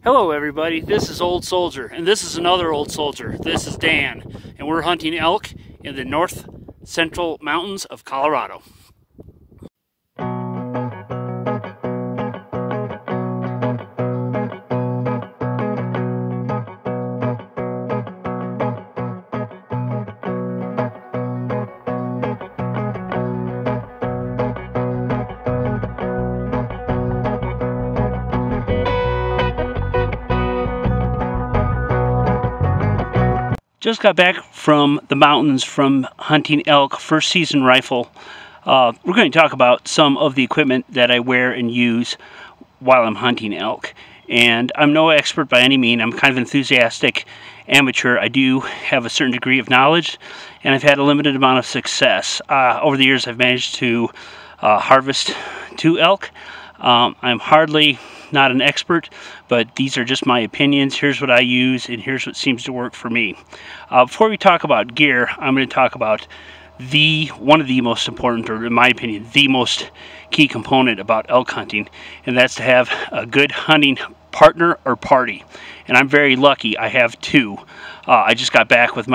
Hello everybody, this is Old Soldier, and this is another Old Soldier. This is Dan, and we're hunting elk in the north central mountains of Colorado. Just got back from the mountains from hunting elk, first season rifle. We're going to talk about some of the equipment that I wear and use while I'm hunting elk. And I'm no expert by any means. I'm kind of enthusiastic amateur. I do have a certain degree of knowledge, and I've had a limited amount of success. Over the years, I've managed to harvest 2 elk. I'm hardly not an expert, but these are just my opinions. Here's what I use, and here's what seems to work for me. Before we talk about gear, I'm going to talk about one of the most important, or in my opinion, the most key component about elk hunting, and that's to have a good hunting partner or party. And I'm very lucky. I have 2. I just got back with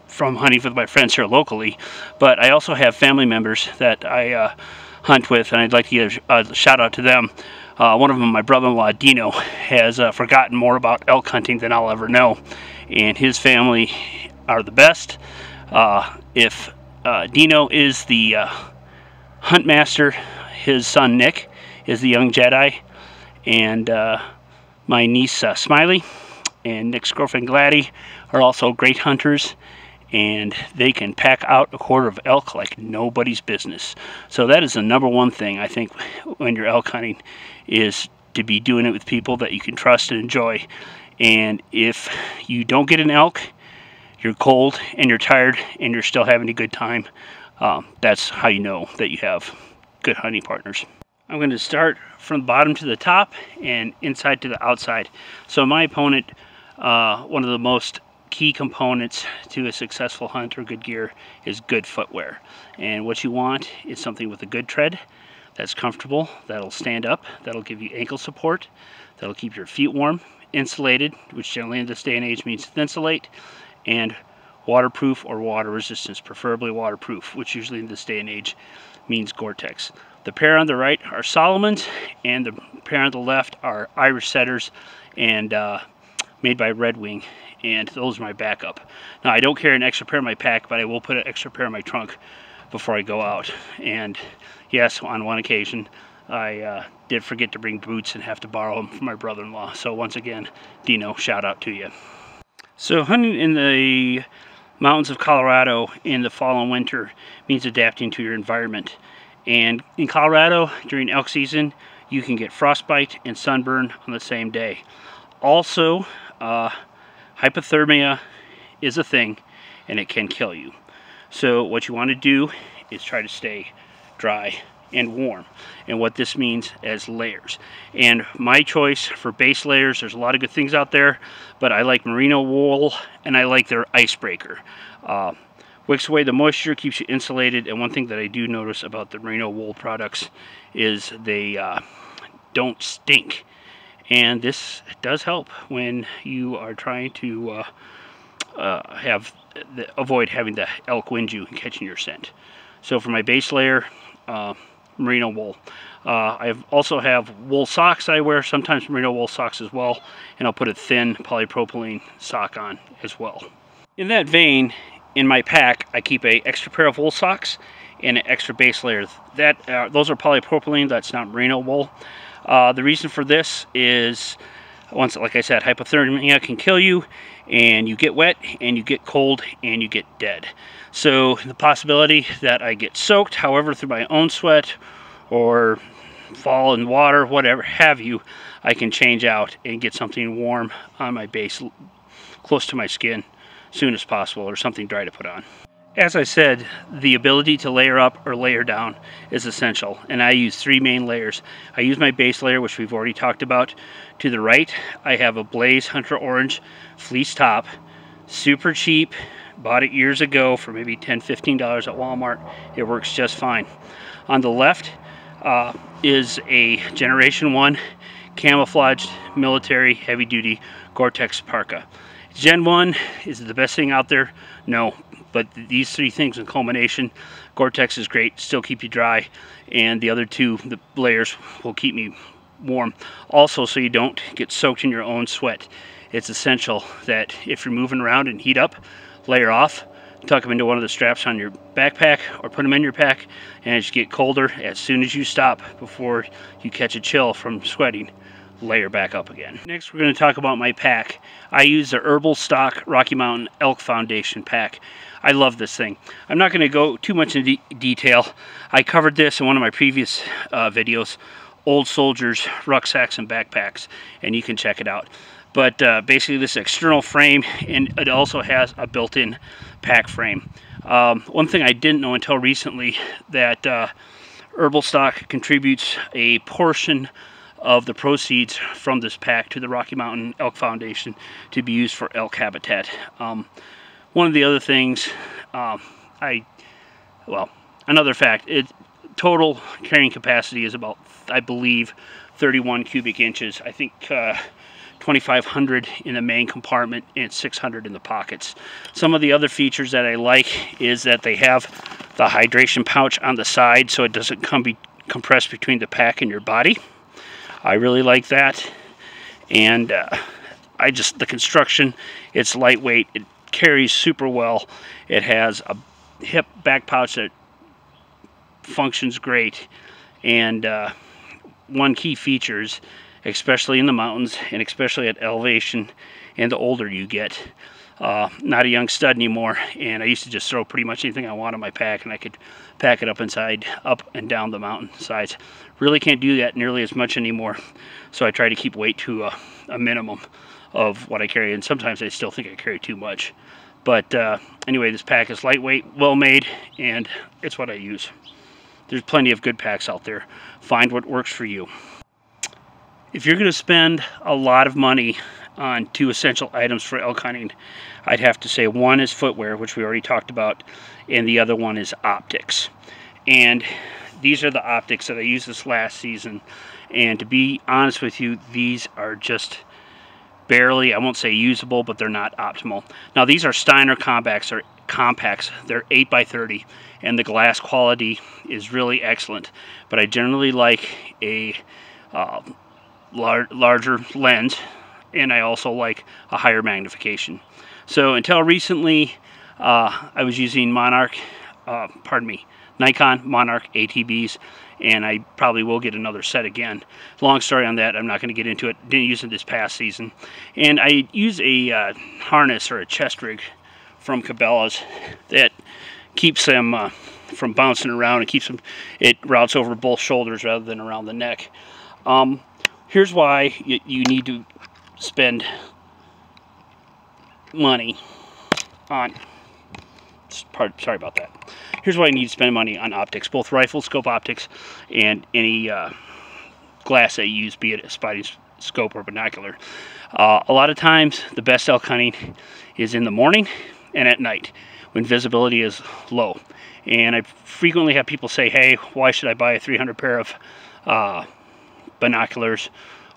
from hunting with my friends here locally, but I also have family members that I hunt with, and I'd like to give a shout out to them. One of them, my brother-in-law Dino, has forgotten more about elk hunting than I'll ever know, and his family are the best. If Dino is the hunt master, his son Nick is the young Jedi, and my niece Smiley and Nick's girlfriend Gladdy are also great hunters, and they can pack out a quarter of elk like nobody's business. So that is the #1 thing, I think, when you're elk hunting, is to be doing it with people that you can trust and enjoy. And if you don't get an elk, you're cold and you're tired and you're still having a good time, that's how you know that you have good hunting partners. I'm going to start from the bottom to the top and inside to the outside. So my opponent, one of the most key components to a successful hunt or good gear is good footwear. And what you want is something with a good tread that's comfortable, that'll stand up, that'll give you ankle support, that'll keep your feet warm, insulated, which generally in this day and age means thinsulate, and waterproof or water resistance, preferably waterproof, which usually in this day and age means Gore-Tex. The pair on the right are Solomons, and the pair on the left are Irish Setters, and made by Red Wing, and those are my backup. Now, I don't carry an extra pair in my pack, but I will put an extra pair in my trunk before I go out. And yes, on one occasion, I did forget to bring boots and have to borrow them from my brother-in-law. So once again, Dino, shout out to you. So hunting in the mountains of Colorado in the fall and winter means adapting to your environment. And in Colorado, during elk season, you can get frostbite and sunburn on the same day. Also, hypothermia is a thing, and it can kill you. So what you want to do is try to stay dry and warm, and what this means as layers. And my choice for base layers, there's a lot of good things out there, but I like merino wool, and I like their icebreaker. Wicks away the moisture, keeps you insulated, and one thing that I do notice about the merino wool products is they don't stink. And this does help when you are trying to avoid having the elk wind you and catching your scent. So for my base layer, merino wool. I also have wool socks I wear, sometimes merino wool socks as well, and I'll put a thin polypropylene sock on as well. In that vein, in my pack, I keep an extra pair of wool socks and an extra base layer. Those are polypropylene, that's not merino wool. The reason for this is, like I said, hypothermia can kill you, and you get wet, and you get cold, and you get dead. So the possibility that I get soaked, however, through my own sweat, or fall in water, whatever have you, I can change out and get something warm on my base, close to my skin, as soon as possible, or something dry to put on. As I said, the ability to layer up or layer down is essential, and I use 3 main layers. I use my base layer, which we've already talked about. To the right, I have a Blaze Hunter Orange fleece top, super cheap, bought it years ago for maybe $10, $15 at Walmart. It works just fine. On the left is a Generation 1 camouflaged military heavy-duty Gore-Tex parka. Gen 1 is the best thing out there? No, but these three things in culmination, Gore-Tex is great, still keep you dry, and the other two, the layers, will keep me warm. Also, so you don't get soaked in your own sweat. It's essential that if you're moving around and heat up, layer off, tuck them into one of the straps on your backpack or put them in your pack, and as you get colder, as soon as you stop before you catch a chill from sweating, layer back up again. Next, we're going to talk about my pack. I use the Herbal Stock Rocky Mountain Elk Foundation pack. I love this thing. I'm not going to go too much into detail. I covered this in one of my previous videos, Old Soldiers, Rucksacks, and Backpacks, and you can check it out. But basically this external frame, and it also has a built-in pack frame. One thing I didn't know until recently, that Herbal Stock contributes a portion of the proceeds from this pack to the Rocky Mountain Elk Foundation to be used for elk habitat. One of the other things, another fact, total carrying capacity is about, I believe, 31 cubic inches. I think 2,500 in the main compartment and 600 in the pockets. Some of the other features that I like is that they have the hydration pouch on the side, so it doesn't compress between the pack and your body. I really like that. And the construction, it's lightweight, it carries super well. It has a hip back pouch that functions great, and one key features, especially in the mountains and especially at elevation and the older you get, not a young stud anymore, and I used to just throw pretty much anything I want in my pack, and I could pack it up and down the mountain sides. Really can't do that nearly as much anymore, so I try to keep weight to a minimum of what I carry, and sometimes I still think I carry too much. But anyway, this pack is lightweight, well made, and it's what I use. There's plenty of good packs out there. Find what works for you. If you're going to spend a lot of money on two essential items for elk hunting, I'd have to say one is footwear, which we already talked about, and the other one is optics. And these are the optics that I used this last season, and to be honest with you, these are just barely, I won't say usable, but they're not optimal. Now, these are Steiner compacts. They're 8x30, and the glass quality is really excellent, but I generally like a larger lens, and I also like a higher magnification. So until recently, I was using Nikon Monarch ATBs, and I probably will get another set again. Long story on that, I'm not going to get into it. Didn't use it this past season. And I use a harness or a chest rig from Cabela's that keeps them from bouncing around, and keeps them, it routes over both shoulders rather than around the neck. Here's why you need to spend money on, sorry about that. Here's why you need to spend money on optics, both rifle scope optics and any glass that you use, be it a spotting scope or binocular. A lot of times the best elk hunting is in the morning and at night when visibility is low. And I frequently have people say, hey, why should I buy a 300 pair of binoculars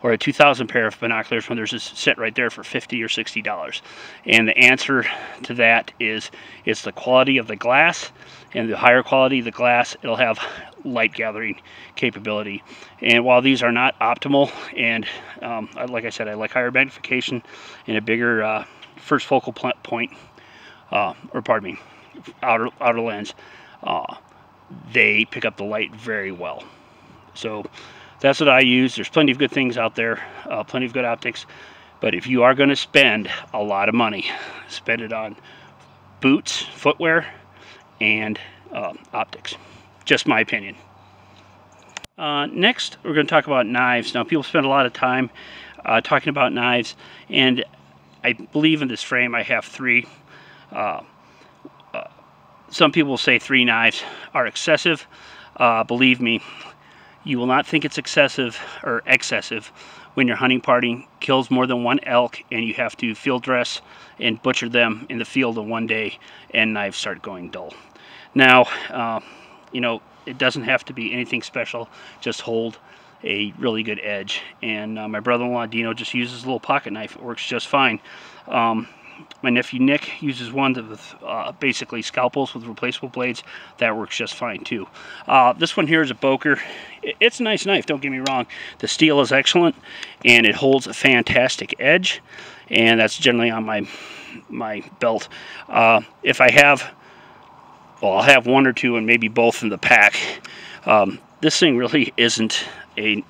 or a 2,000 pair of binoculars when there's a set right there for $50 or $60? And the answer to that is it's the quality of the glass, and the higher quality of the glass, it'll have light gathering capability. And while these are not optimal, and like I said, I like higher magnification and a bigger first focal point, outer lens, they pick up the light very well. So that's what I use. There's plenty of good things out there, plenty of good optics, but if you are going to spend a lot of money, spend it on boots, footwear, and optics. Just my opinion. Next, we're going to talk about knives. Now, people spend a lot of time talking about knives, and I believe in this frame I have three. Some people say 3 knives are excessive. Believe me, you will not think it's excessive when your hunting party kills more than 1 elk and you have to field dress and butcher them in the field in 1 day, and knives start going dull. Now, you know, it doesn't have to be anything special. Just hold a really good edge. And my brother-in-law Dino just uses a little pocket knife. It works just fine. My nephew Nick uses one with basically scalpels with replaceable blades. That works just fine too. This one here is a Boker. It's a nice knife, don't get me wrong. The steel is excellent and it holds a fantastic edge, and that's generally on my belt. If I have, well, I'll have one or two and maybe both in the pack. This thing really isn't a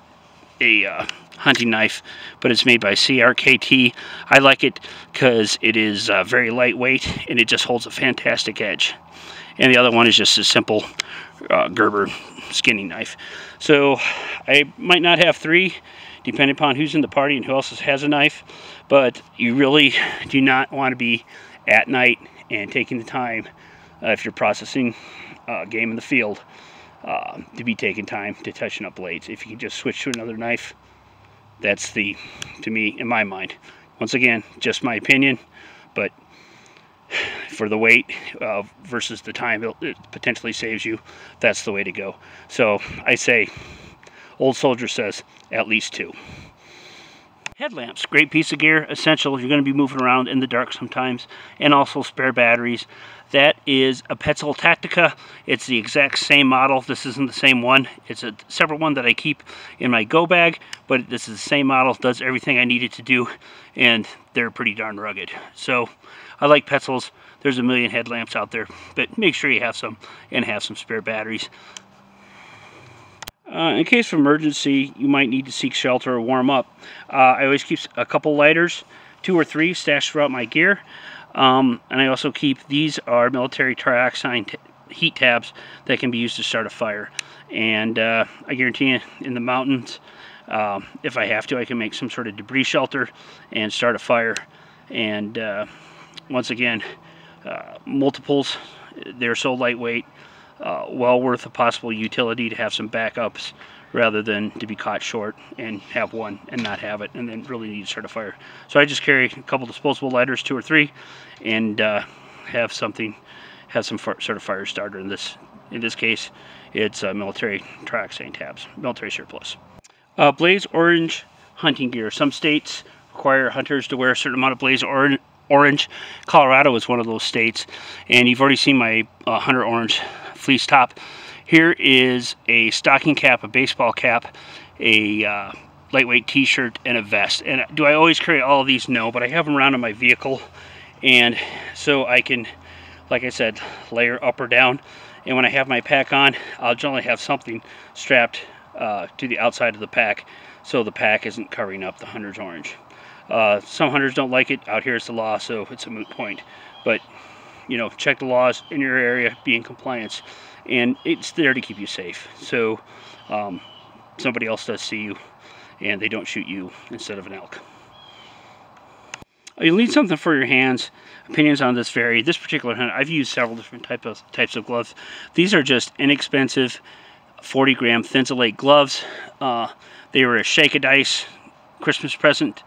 hunting knife, but it's made by CRKT. I like it because it is very lightweight and it just holds a fantastic edge. And the other one is just a simple Gerber skinning knife. So I might not have three, depending upon who's in the party and who else has a knife, but you really do not want to be at night and taking the time, if you're processing game in the field, to be taking time to touching up blades. If you can just switch to another knife, that's to me, in my mind, once again, just my opinion, but for the weight versus the time it potentially saves you, that's the way to go. So I say, old soldier says, at least two. Headlamps, great piece of gear, essential. You're going to be moving around in the dark sometimes, and also spare batteries. That is a Petzl Tactica. It's the exact same model. This isn't the same one. It's a separate one that I keep in my go bag, but this is the same model. Does everything I need it to do, and they're pretty darn rugged. So I like Petzls. There's a million headlamps out there, but make sure you have some and have some spare batteries. In case of emergency, you might need to seek shelter or warm up. I always keep a couple lighters, 2 or 3, stashed throughout my gear. And I also keep, these are military trioxane heat tabs that can be used to start a fire. And I guarantee you, in the mountains, if I have to, I can make some sort of debris shelter and start a fire. And once again, multiples, they're so lightweight, well worth a possible utility to have some backups rather than to be caught short and have one and not have it and then really need to start a fire. So I just carry a couple disposable lighters, 2 or 3, and have some sort of fire starter. In this case, it's military trioxane tabs, military surplus. Blaze orange hunting gear. Some states require hunters to wear a certain amount of blaze orange. Colorado is one of those states, and you've already seen my hunter orange fleece top. Here is a stocking cap, a baseball cap, a lightweight t-shirt, and a vest. And do I always carry all of these? No, but I have them around in my vehicle, and so I can, like I said, layer up or down. And when I have my pack on, I'll generally have something strapped to the outside of the pack so the pack isn't covering up the hunter's orange. Some hunters don't like it. Out here it's the law, so it's a moot point. But, you know, check the laws in your area, be in compliance, and it's there to keep you safe. So somebody else does see you, and they don't shoot you instead of an elk. You'll need something for your hands. Opinions on this vary. This particular hunt, I've used several different types of gloves. These are just inexpensive 40-gram Thinsulate gloves. They were a shake-a-dice Christmas present.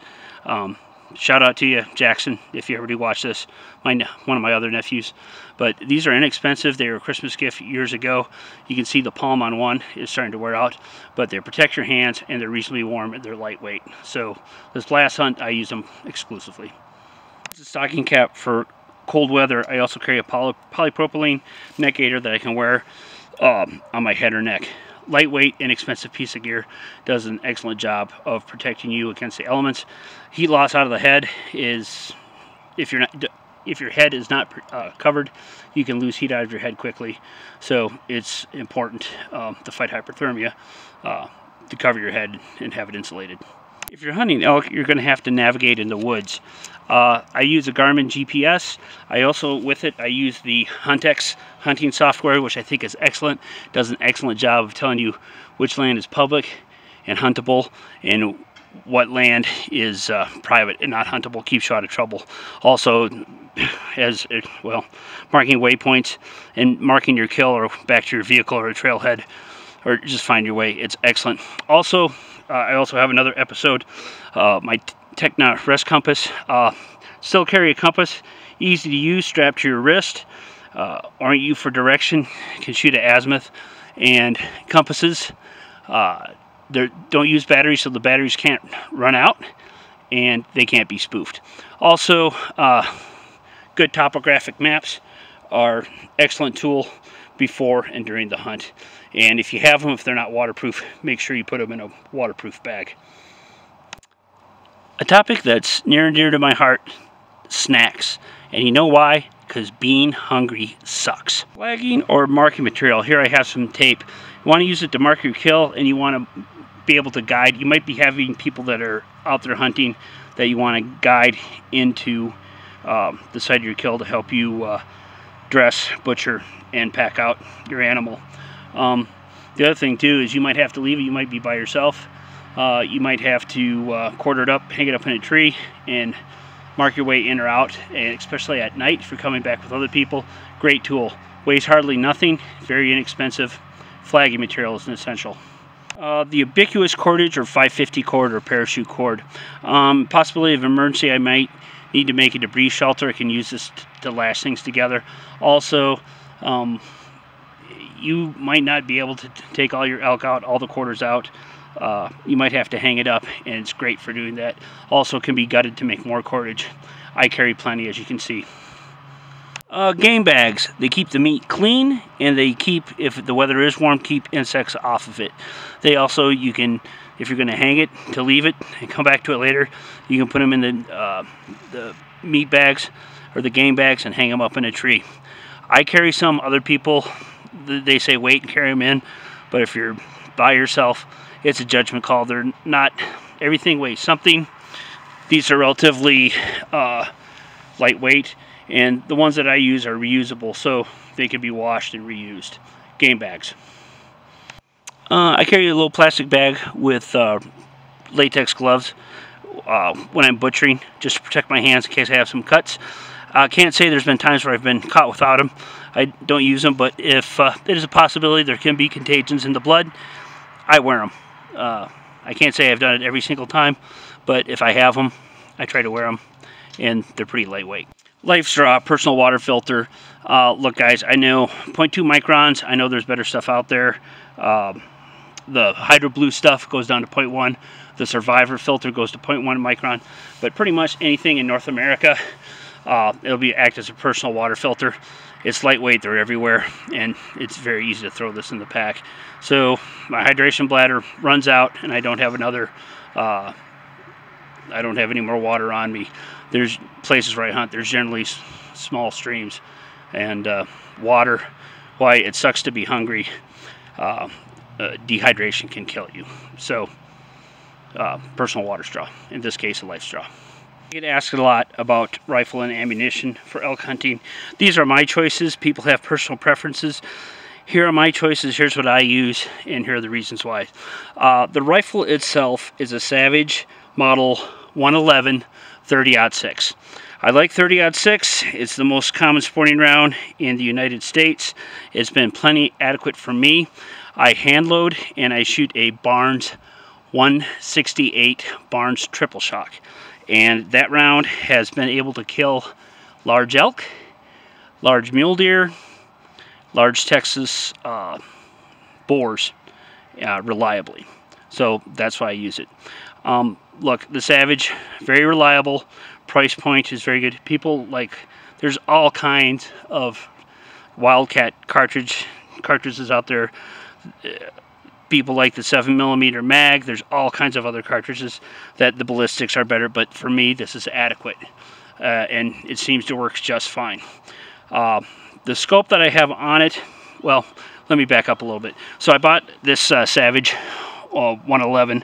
Shout out to you, Jackson, if you ever do watch this, one of my other nephews. But these are inexpensive. They were a Christmas gift years ago. You can see the palm on one is starting to wear out, but they protect your hands and they're reasonably warm and they're lightweight. So this last hunt, I use them exclusively. It's a stocking cap for cold weather. I also carry a polypropylene neck gaiter that I can wear on my head or neck. Lightweight, inexpensive piece of gear, does an excellent job of protecting you against the elements. Heat loss out of the head is, if your head is not covered, you can lose heat out of your head quickly. So it's important to fight hypothermia to cover your head and have it insulated. If you're hunting elk, you're going to have to navigate in the woods. I use a Garmin GPS. I also, with it, I use the Huntex hunting software, which I think is excellent. Does an excellent job of telling you which land is public and huntable, and what land is private and not huntable. Keeps you out of trouble. Also, as well, marking waypoints and marking your kill or back to your vehicle or a trailhead, or just find your way. It's excellent. Also, I also have another episode, my Techna Rest Compass. Still carry a compass, easy to use, strapped to your wrist. Orient you for direction, can shoot at azimuth, and compasses don't use batteries, so the batteries can't run out and they can't be spoofed. Also, good topographic maps are excellent tool before and during the hunt. And if you have them, if they're not waterproof, make sure you put them in a waterproof bag. A topic that's near and dear to my heart, snacks. And you know why? Because being hungry sucks. Flagging or marking material. Here I have some tape. You want to use it to mark your kill, and you want to be able to guide. You might be having people that are out there hunting that you want to guide into the site of your kill to help you dress, butcher, and pack out your animal. The other thing too is you might have to leave it. You might be by yourself. You might have to quarter it up, hang it up in a tree, and mark your way in or out, and especially at night if you're coming back with other people. Great tool. Weighs hardly nothing, very inexpensive. Flagging material is an essential. The ubiquitous cordage or 550 cord or parachute cord. Possibility of emergency, I might need to make a debris shelter. I can use this to lash things together. Also, you might not be able to take all your elk out, all the quarters out. You might have to hang it up, and it's great for doing that. Also can be gutted to make more cordage. I carry plenty, as you can see. Game bags. They keep the meat clean, and they keep, if the weather is warm, keep insects off of it. They also, you can, if you're going to hang it, to leave it and come back to it later, you can put them in the meat bags or the game bags and hang them up in a tree. I carry some. Other people, they say wait and carry them in, but if you're by yourself, it's a judgment call. They're not, everything weighs something. These are relatively lightweight, and the ones that I use are reusable, so they can be washed and reused. Game bags. I carry a little plastic bag with latex gloves when I'm butchering, just to protect my hands in case I have some cuts. I can't say there's been times where I've been caught without them. I don't use them, but if it is a possibility there can be contagions in the blood, I wear them. I can't say I've done it every single time, but if I have them, I try to wear them, and they're pretty lightweight. Life straw, personal water filter. Look guys, I know 0.2 microns, I know there's better stuff out there. The Hydro Blue stuff goes down to 0.1. The Survivor filter goes to 0.1 micron, but pretty much anything in North America, it'll act as a personal water filter. It's lightweight, they're everywhere, and it's very easy to throw this in the pack. So my hydration bladder runs out, and I don't have another, I don't have any more water on me. There's places where I hunt, there's generally small streams, and water, why it sucks to be hungry. Dehydration can kill you. So personal water straw, in this case a life straw. I get asked a lot about rifle and ammunition for elk hunting. These are my choices. People have personal preferences. Here are my choices. Here's what I use, and here are the reasons why. The rifle itself is a Savage Model 111 30-06. I like 30-06. It's the most common sporting round in the United States. It's been plenty adequate for me. I hand load and I shoot a Barnes 168 Barnes triple shock. And that round has been able to kill large elk, large mule deer, large Texas boars reliably. So that's why I use it. Look, the Savage, very reliable. Price point is very good. People like, there's all kinds of Wildcat cartridges out there. People like the 7mm mag. There's all kinds of other cartridges that the ballistics are better, but for me this is adequate, and it seems to work just fine. The scope that I have on it, well, let me back up a little bit. So I bought this Savage 111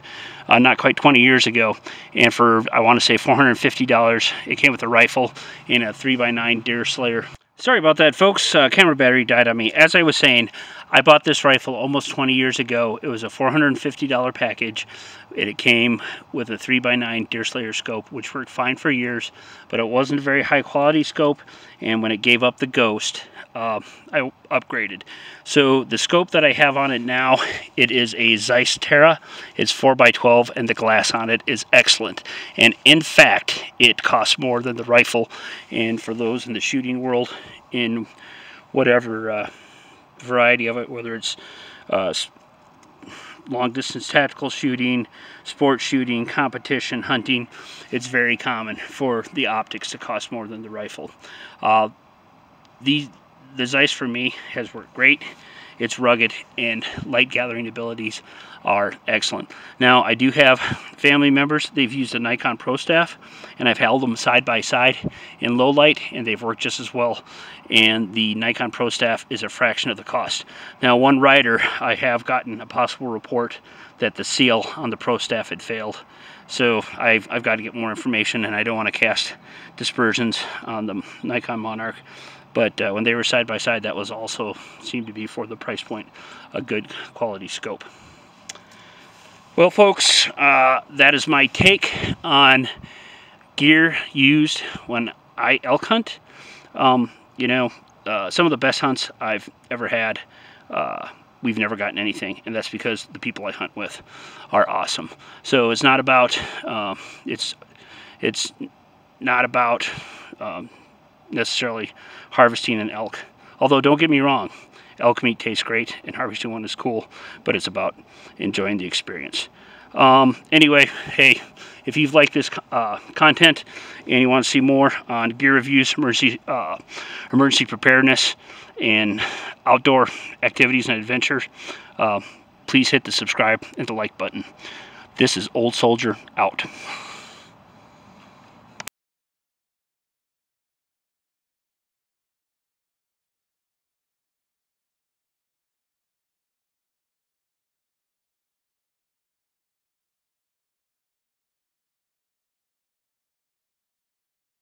not quite 20 years ago, and for, I want to say, $450. It came with a rifle and a 3x9 deer slayer. Sorry about that, folks. Camera battery died on me. As I was saying, I bought this rifle almost 20 years ago. It was a $450 package, and it came with a 3x9 deer slayer scope, which worked fine for years, but it wasn't a very high quality scope, and when it gave up the ghost, I upgraded. So the scope that I have on it now, it is a Zeiss Terra. It's 4x12, and the glass on it is excellent. And in fact, it costs more than the rifle. And for those in the shooting world, in whatever variety of it, whether it's long distance tactical shooting, sport shooting, competition hunting, it's very common for the optics to cost more than the rifle. The Zeiss for me has worked great. It's rugged, and light gathering abilities are excellent. Now, I do have family members, they've used a Nikon Pro Staff, and I've held them side by side in low light, and they've worked just as well. And the Nikon Pro Staff is a fraction of the cost. Now, one rider, I have gotten a possible report that the seal on the Pro Staff had failed. So I've got to get more information, and I don't want to cast dispersions on the Nikon Monarch. But when they were side by side, that was also seemed to be, for the price point, a good quality scope. Well, folks, that is my take on gear used when I elk hunt. You know, some of the best hunts I've ever had, we've never gotten anything, and that's because the people I hunt with are awesome. So it's not about it's not about necessarily harvesting an elk. Although, don't get me wrong, elk meat tastes great and harvesting one is cool, but it's about enjoying the experience. Anyway, hey, if you've liked this content and you want to see more on gear reviews, emergency preparedness, and outdoor activities and adventures, please hit the subscribe and the like button. This is Old Soldier out.